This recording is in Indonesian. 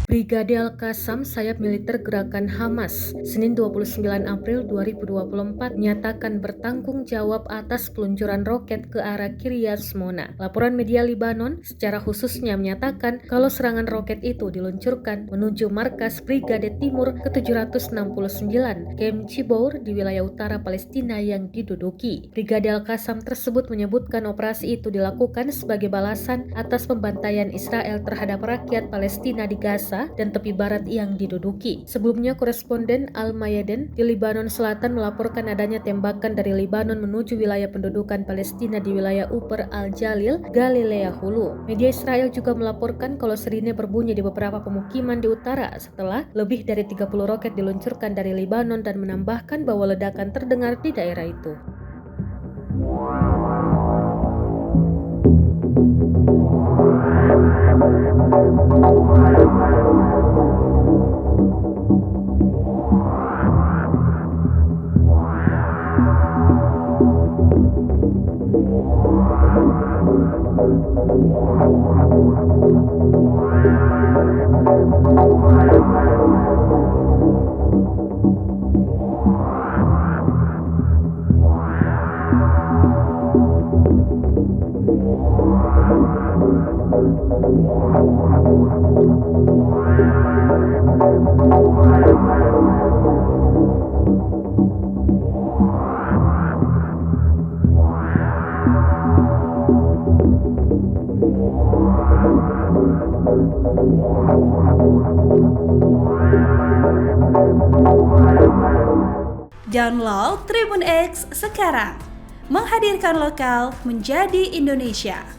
Brigade Al-Qassam, sayap militer gerakan Hamas, Senin 29 April 2024 menyatakan bertanggung jawab atas peluncuran roket ke arah Kiryat Shmona. Laporan media Libanon secara khususnya menyatakan kalau serangan roket itu diluncurkan menuju markas Brigade Timur ke-769 Kem Chibour di wilayah utara Palestina yang diduduki. Brigade Al-Qassam tersebut menyebutkan operasi itu dilakukan sebagai balasan atas pembantaian Israel terhadap rakyat Palestina di Gaza dan tepi barat yang diduduki. Sebelumnya, koresponden Al-Mayadin di Libanon Selatan melaporkan adanya tembakan dari Libanon menuju wilayah pendudukan Palestina di wilayah Upper Al-Jalil, Galilea Hulu. Media Israel juga melaporkan kalau sirine berbunyi di beberapa pemukiman di utara setelah lebih dari 30 roket diluncurkan dari Libanon dan menambahkan bahwa ledakan terdengar di daerah itu. Download Tribun X sekarang, menghadirkan lokal menjadi Indonesia.